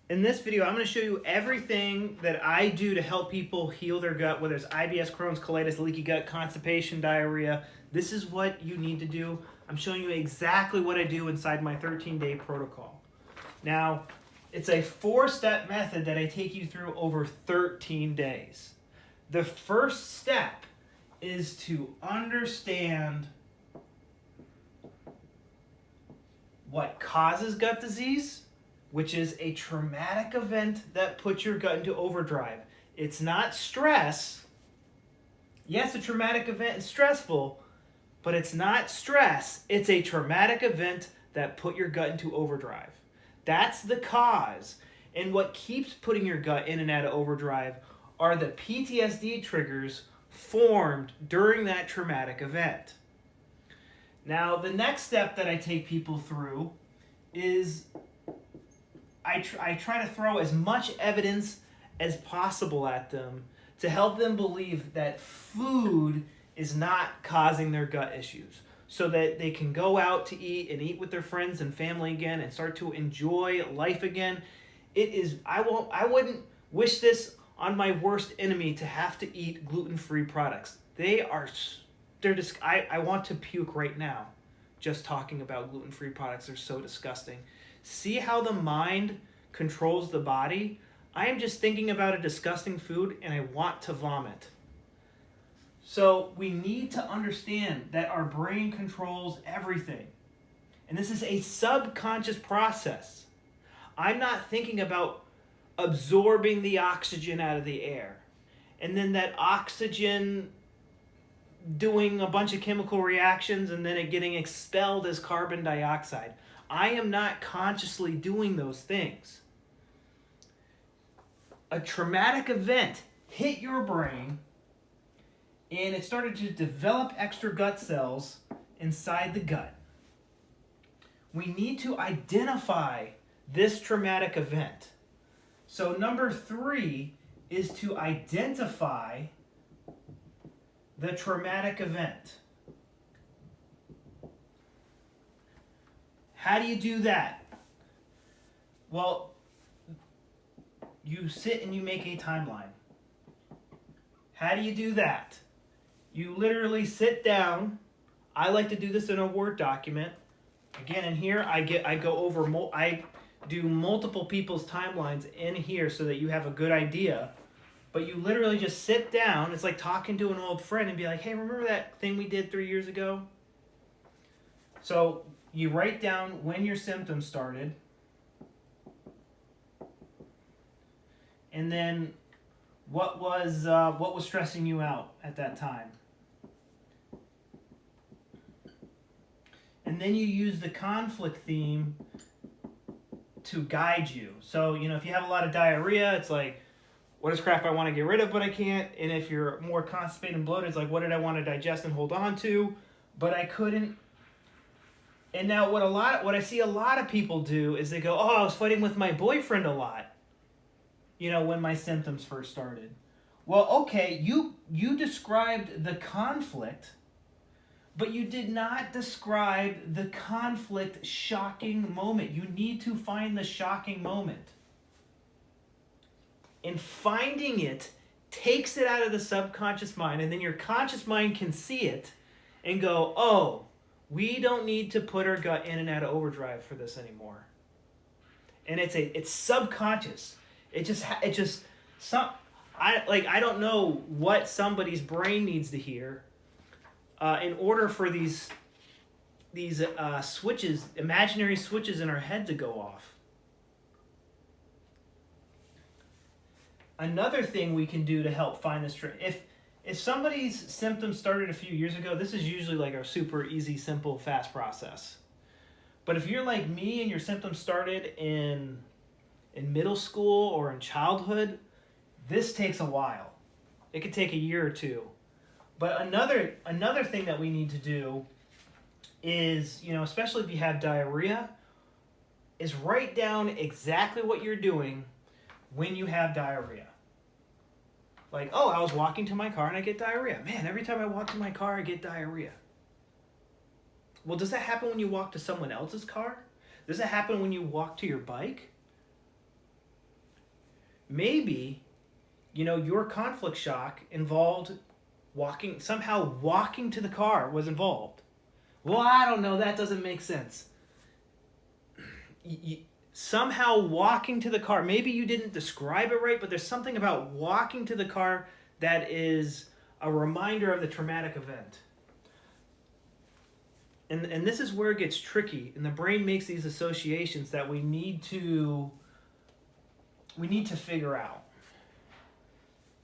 In this video, I'm going to show you everything that I do to help people heal their gut, whether it's IBS, Crohn's, colitis, leaky gut, constipation, diarrhea. This is what you need to do. I'm showing you exactly what I do inside my 13-day protocol. Now, it's a 4-step method that I take you through over 13 days. The first step is to understand what causes gut disease, which is a traumatic event that puts your gut into overdrive. It's not stress. Yes, a traumatic event is stressful, but it's not stress. It's a traumatic event that put your gut into overdrive. That's the cause. And what keeps putting your gut in and out of overdrive are the PTSD triggers formed during that traumatic event. Now, the next step that I take people through is I try to throw as much evidence as possible at them to help them believe that food is not causing their gut issues, so that they can go out to eat and eat with their friends and family again and start to enjoy life again. I wouldn't wish this on my worst enemy to have to eat gluten-free products. I want to puke right now just talking about gluten-free products. They're so disgusting. See how the mind controls the body? I am just thinking about a disgusting food and I want to vomit. So we need to understand that our brain controls everything. And this is a subconscious process. I'm not thinking about absorbing the oxygen out of the air, and then that oxygen doing a bunch of chemical reactions and then it getting expelled as carbon dioxide. I am not consciously doing those things. A traumatic event hit your brain and it started to develop extra gut cells inside the gut. We need to identify this traumatic event. So number 3 is to identify the traumatic event. How do you do that? Well, you sit and you make a timeline. How do you do that? You literally sit down. I like to do this in a Word document. Again, in here, I do multiple people's timelines in here so that you have a good idea. But you literally just sit down. It's like talking to an old friend and be like, hey, remember that thing we did 3 years ago? So you write down when your symptoms started. And then what was stressing you out at that time? And then you use the conflict theme to guide you. So, if you have a lot of diarrhea, it's like, what is crap I want to get rid of but I can't? And if you're more constipated and bloated, it's like, what did I want to digest and hold on to but I couldn't? And now what I see a lot of people do is they go, oh, I was fighting with my boyfriend a lot, when my symptoms first started. Well, okay, you described the conflict, but you did not describe the conflict shocking moment. You need to find the shocking moment. And finding it takes it out of the subconscious mind, and then your conscious mind can see it and go, oh, we don't need to put our gut in and out of overdrive for this anymore. And it's subconscious. I don't know what somebody's brain needs to hear in order for these switches, imaginary switches in our head to go off. Another thing we can do to help find this, if somebody's symptoms started a few years ago, this is usually like a super easy, simple, fast process. But if you're like me and your symptoms started in middle school or in childhood, this takes a while. It could take a year or two. But another thing that we need to do is, especially if you have diarrhea, is write down exactly what you're doing when you have diarrhea. Like, oh, I was walking to my car and I get diarrhea. Man, every time I walk to my car, I get diarrhea. Well, does that happen when you walk to someone else's car? Does it happen when you walk to your bike? maybe, your conflict shock involved somehow walking to the car was involved. Well, I don't know, that doesn't make sense. Somehow walking to the car, maybe you didn't describe it right, but there's something about walking to the car that is a reminder of the traumatic event. And this is where it gets tricky, and the brain makes these associations that we need to figure out.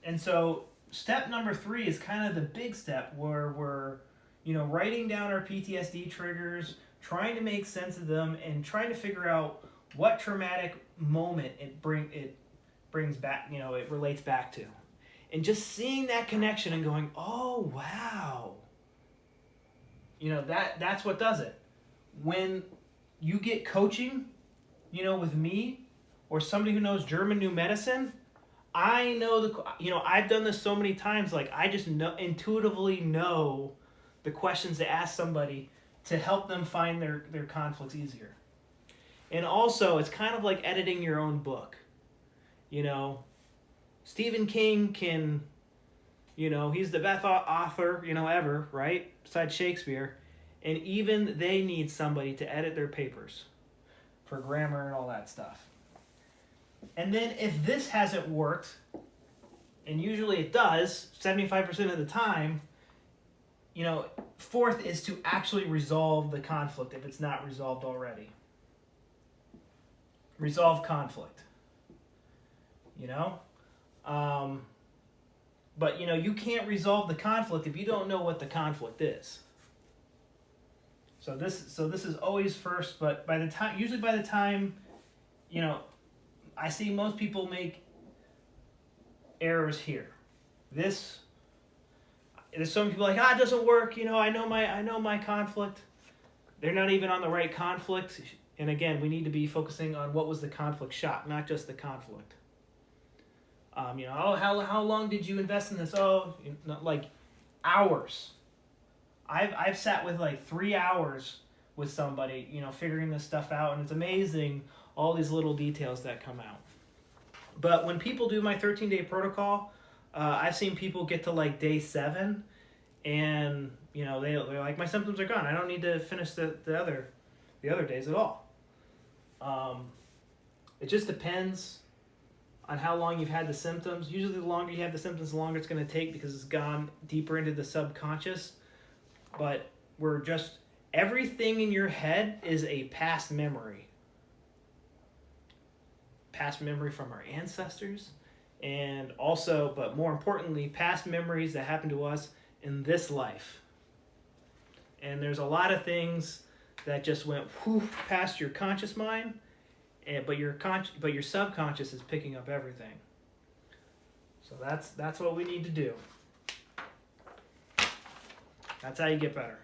And so step number 3 is kind of the big step, where we're writing down our PTSD triggers, trying to make sense of them, and trying to figure out what traumatic moment it brings back, it relates back to. And just seeing that connection and going, oh, wow. That's what does it. When you get coaching, with me or somebody who knows German New Medicine, I know I've done this so many times, like I just intuitively know the questions to ask somebody to help them find their conflicts easier. And also, it's kind of like editing your own book. Stephen King can, he's the best author, ever, right? Besides Shakespeare. And even they need somebody to edit their papers for grammar and all that stuff. And then if this hasn't worked, and usually it does, 75% of the time, fourth is to actually resolve the conflict if it's not resolved already. Resolve conflict. But you can't resolve the conflict if you don't know what the conflict is. So this is always first, but usually by the time, I see most people make errors here. There's so many people like, it doesn't work, I know my conflict. They're not even on the right conflict. And again, we need to be focusing on what was the conflict shock, not just the conflict. How long did you invest in this? Like hours. I've sat with like 3 hours with somebody, figuring this stuff out, and it's amazing all these little details that come out. But when people do my 13-day protocol, I've seen people get to like day 7, and they're like, my symptoms are gone. I don't need to finish the other days at all. It just depends on how long you've had the symptoms. Usually the longer you have the symptoms, the longer it's going to take because it's gone deeper into the subconscious. But everything in your head is a past memory. Past memory from our ancestors, and also, but more importantly, past memories that happened to us in this life. And there's a lot of things that just went past your conscious mind, but your subconscious is picking up everything. So that's what we need to do. That's how you get better.